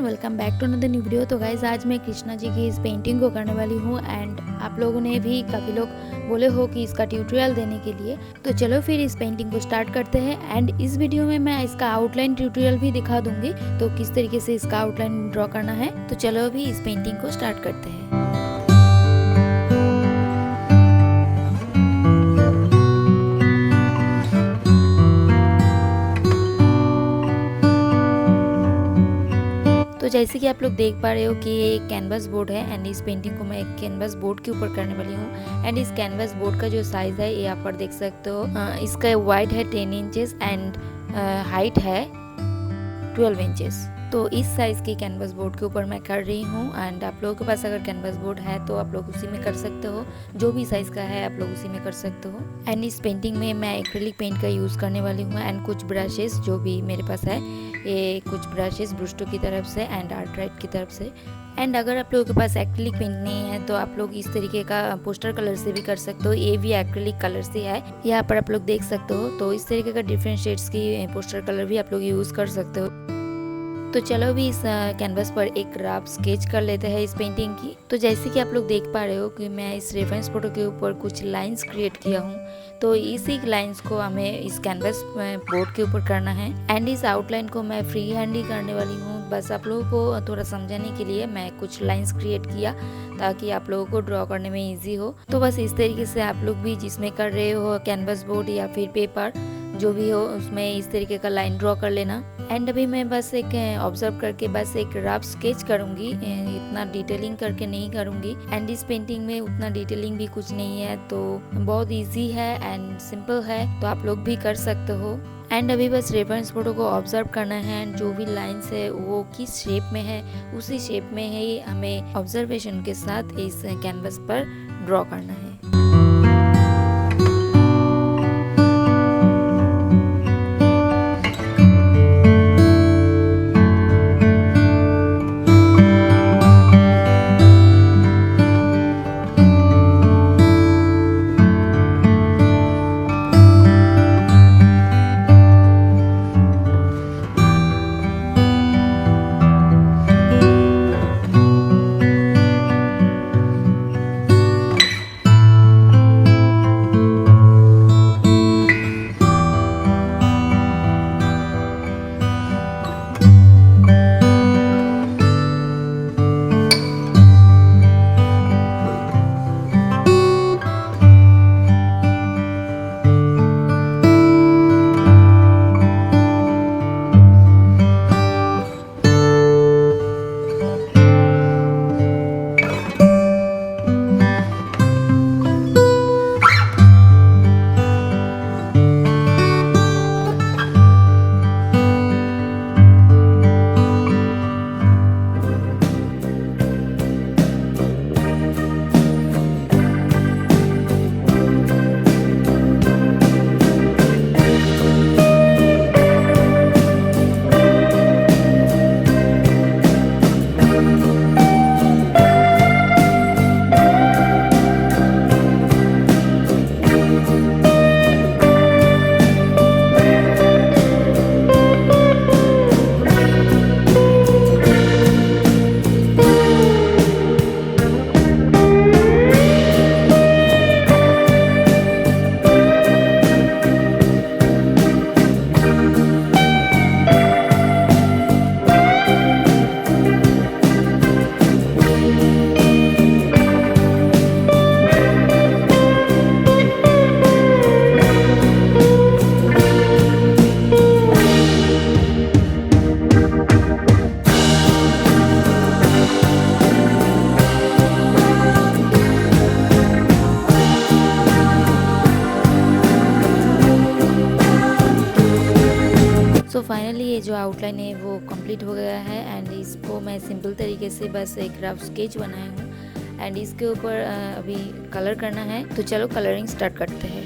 Welcome back to another new video. तो guys आज मैं कृष्णा जी की इस पेंटिंग को करने वाली हूँ एंड आप लोगों ने भी काफ़ी लोग बोले हो कि इसका ट्यूटोरियल देने के लिए। तो चलो फिर इस पेंटिंग को स्टार्ट करते हैं एंड इस वीडियो में मैं इसका आउटलाइन ट्यूटोरियल भी दिखा दूंगी, तो किस तरीके से इसका आउटलाइन ड्रॉ करना है। तो चलो अभी इस पेंटिंग को स्टार्ट करते हैं। तो जैसे कि आप लोग देख पा रहे हो कि ये एक कैनवास बोर्ड है एंड इस पेंटिंग को मैं एक कैनवास बोर्ड के ऊपर करने वाली हूँ। एंड इस कैनवास बोर्ड का जो साइज है ये यहाँ पर देख सकते हो। इसका वाइड है 10 इंचेस एंड हाइट है 12 इंचेस। तो इस साइज की कैनवास बोर्ड के ऊपर मैं कर रही हूँ एंड आप लोगों के पास अगर कैनवास बोर्ड है तो आप लोग उसी में कर सकते हो, जो भी साइज का है आप लोग उसी में कर सकते हो। एंड इस पेंटिंग में मैं एक्रिलिक पेंट का यूज़ करने वाली हूँ एंड कुछ ब्रशेस जो भी मेरे पास है, ये कुछ ब्रशेस ब्रुस्टो की तरफ से एंड आर्टराइट की तरफ से। एंड अगर आप लोगों के पास एक्रिलिक पेंट नहीं है तो आप लोग इस तरीके का पोस्टर कलर से भी कर सकते हो। ये भी एक्रिलिक कलर से है, यहाँ पर आप लोग देख सकते हो। तो इस तरीके का डिफरेंट शेड्स की पोस्टर कलर भी आप लोग यूज़ कर सकते हो। तो चलो भी इस कैनवास पर एक रफ स्केच कर लेते हैं इस पेंटिंग की। तो जैसे कि आप लोग देख पा रहे हो कि मैं इस रेफरेंस फोटो के ऊपर कुछ लाइंस क्रिएट किया हूँ, तो इसी लाइंस को हमें इस कैनवास बोर्ड के ऊपर करना है। एंड इस आउटलाइन को मैं फ्री हैंड ही करने वाली हूँ, बस आप लोगों को थोड़ा समझाने के लिए मैं कुछ लाइंस क्रिएट किया ताकि आप लोगों को ड्रॉ करने में इजी हो। तो बस इस तरीके से आप लोग भी जिसमें कर रहे हो कैनवास बोर्ड या फिर पेपर जो भी हो उसमें इस तरीके का लाइन ड्रॉ कर लेना। एंड अभी मैं बस एक ऑब्जर्व करके बस एक रफ स्केच करूंगी, इतना डिटेलिंग करके नहीं करूंगी। एंड इस पेंटिंग में उतना डिटेलिंग भी कुछ नहीं है, तो बहुत इजी है एंड सिंपल है, तो आप लोग भी कर सकते हो। एंड अभी बस रेफरेंस फोटो को ऑब्जर्व करना है एंड जो भी लाइंस है वो किस शेप में है उसी शेप में ही हमें ऑब्जर्वेशन के साथ इस कैनवस पर ड्रॉ करना है। सो फाइनली ये जो आउटलाइन है वो कंप्लीट हो गया है एंड इसको मैं सिंपल तरीके से बस एक रफ स्केच बनाया हूँ एंड इसके ऊपर अभी कलर करना है। तो चलो कलरिंग स्टार्ट करते हैं।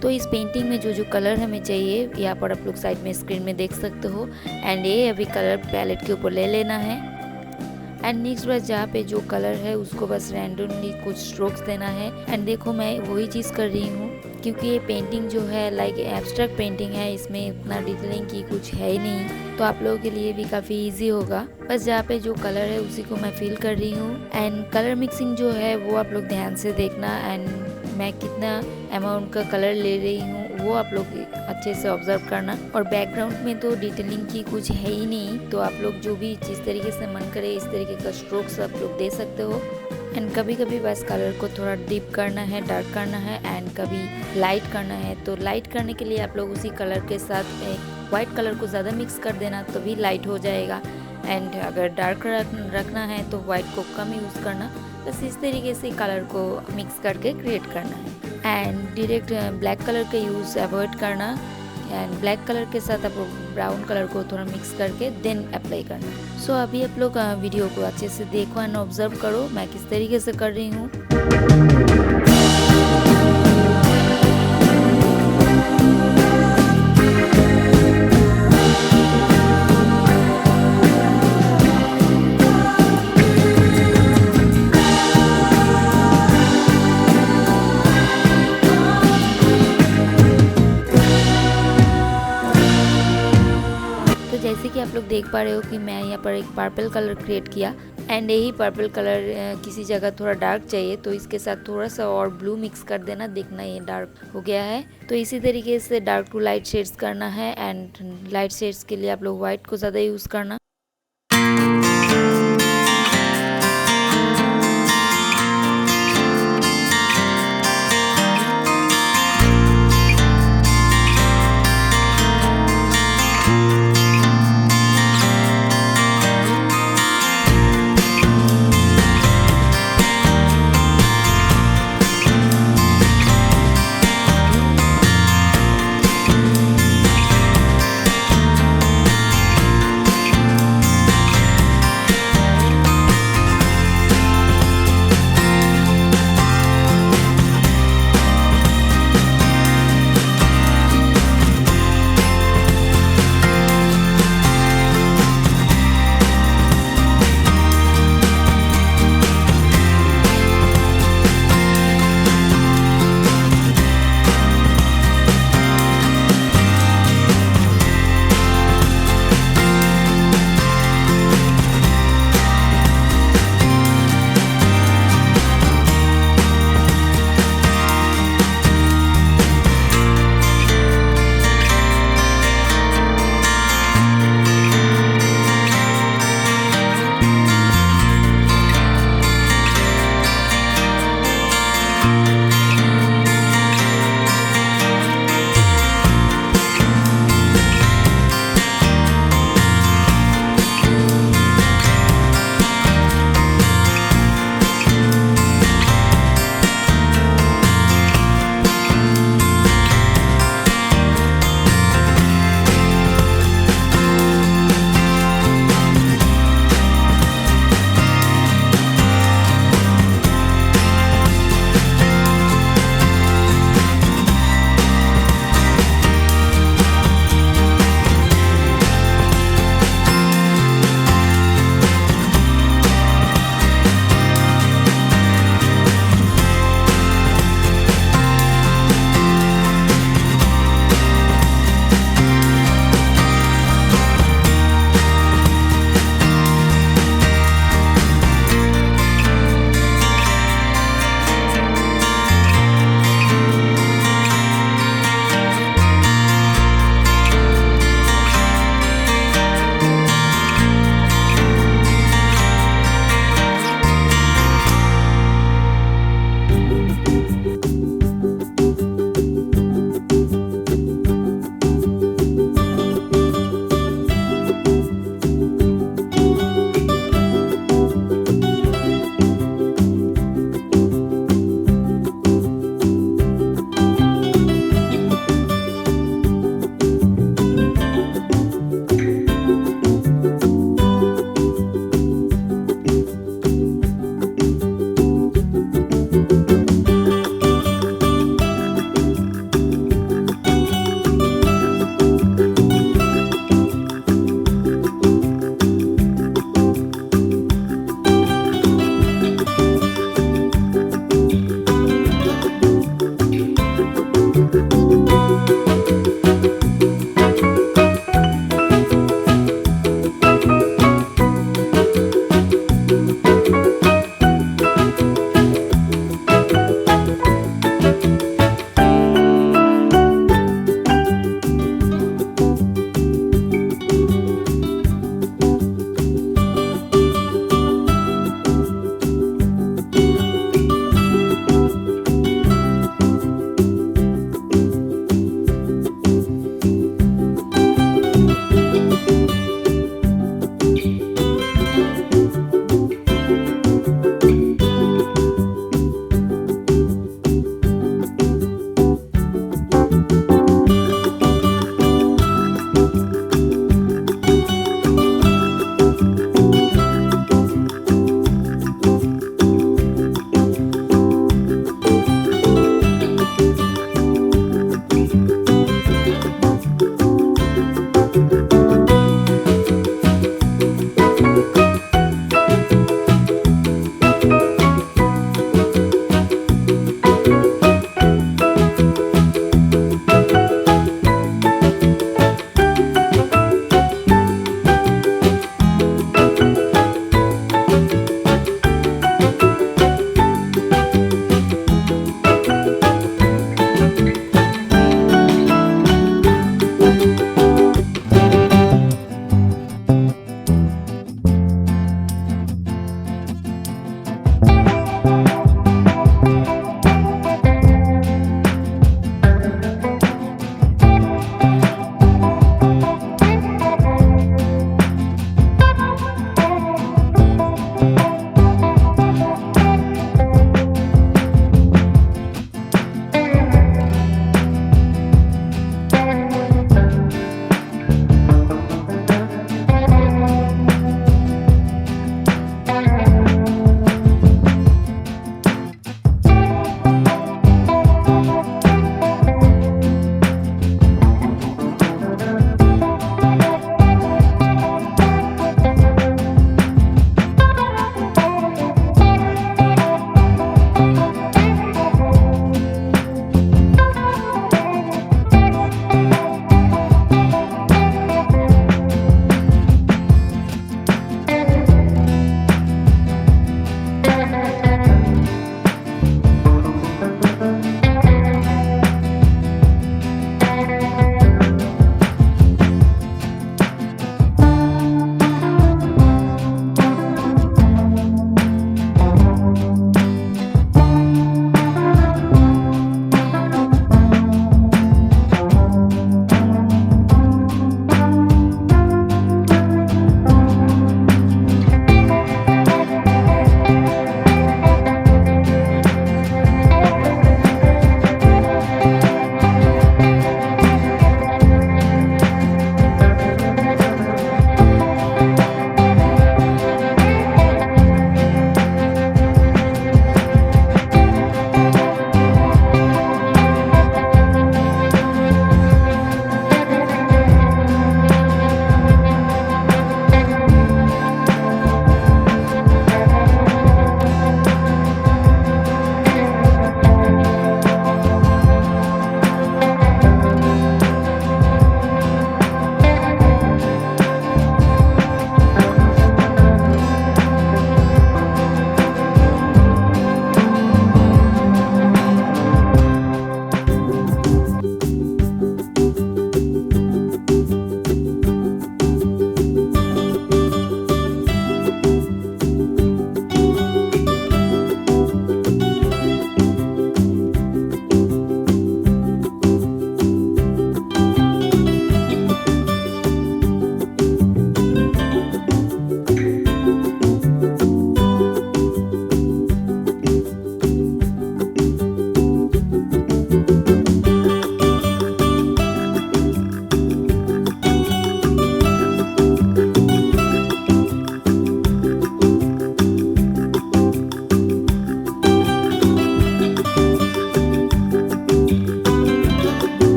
तो इस पेंटिंग में जो जो कलर हमें चाहिए यहाँ पर आप लोग साइड में स्क्रीन में देख सकते हो एंड ये अभी कलर पैलेट के ऊपर ले लेना है। एंड नेक्स्ट बस जहाँ पे जो कलर है उसको बस रैंडमली कुछ स्ट्रोक्स देना है। एंड देखो मैं वही चीज़ कर रही हूँ क्योंकि ये पेंटिंग जो है लाइक एब्स्ट्रैक्ट पेंटिंग है, इसमें उतना डिटेलिंग की कुछ है ही नहीं, तो आप लोगों के लिए भी काफ़ी इजी होगा। बस जहाँ पे जो कलर है उसी को मैं फिल कर रही हूँ। एंड कलर मिक्सिंग जो है वो आप लोग ध्यान से देखना, एंड मैं कितना अमाउंट का कलर ले रही हूँ वो आप लोग अच्छे से ऑब्जर्व करना। और बैकग्राउंड में तो डिटेलिंग की कुछ है ही नहीं, तो आप लोग जो भी जिस तरीके से मन करे इस तरीके का स्ट्रोक्स आप लोग दे सकते हो। एंड कभी कभी बस कलर को थोड़ा डीप करना है, डार्क करना है, एंड कभी लाइट करना है। तो लाइट करने के लिए आप लोग उसी कलर के साथ एक वाइट कलर को ज़्यादा मिक्स कर देना, तो भी लाइट हो जाएगा। एंड अगर डार्क रखना है तो वाइट को कम यूज़ करना। बस इस तरीके से कलर को मिक्स करके क्रिएट करना है। एंड डायरेक्ट ब्लैक कलर का यूज़ अवॉइड करना, एंड ब्लैक कलर के साथ आप ब्राउन कलर को थोड़ा मिक्स करके देन अप्लाई करना। सो अभी आप लोग वीडियो को अच्छे से देखो एंड ऑब्जर्व करो मैं किस तरीके से कर रही हूँ। जैसे कि आप लोग देख पा रहे हो कि मैं यहाँ पर एक पर्पल कलर क्रिएट किया, एंड यही पर्पल कलर किसी जगह थोड़ा डार्क चाहिए तो इसके साथ थोड़ा सा और ब्लू मिक्स कर देना, देखना ये डार्क हो गया है। तो इसी तरीके से डार्क टू लाइट शेड्स करना है, एंड लाइट शेड्स के लिए आप लोग व्हाइट को ज़्यादा यूज़ करना।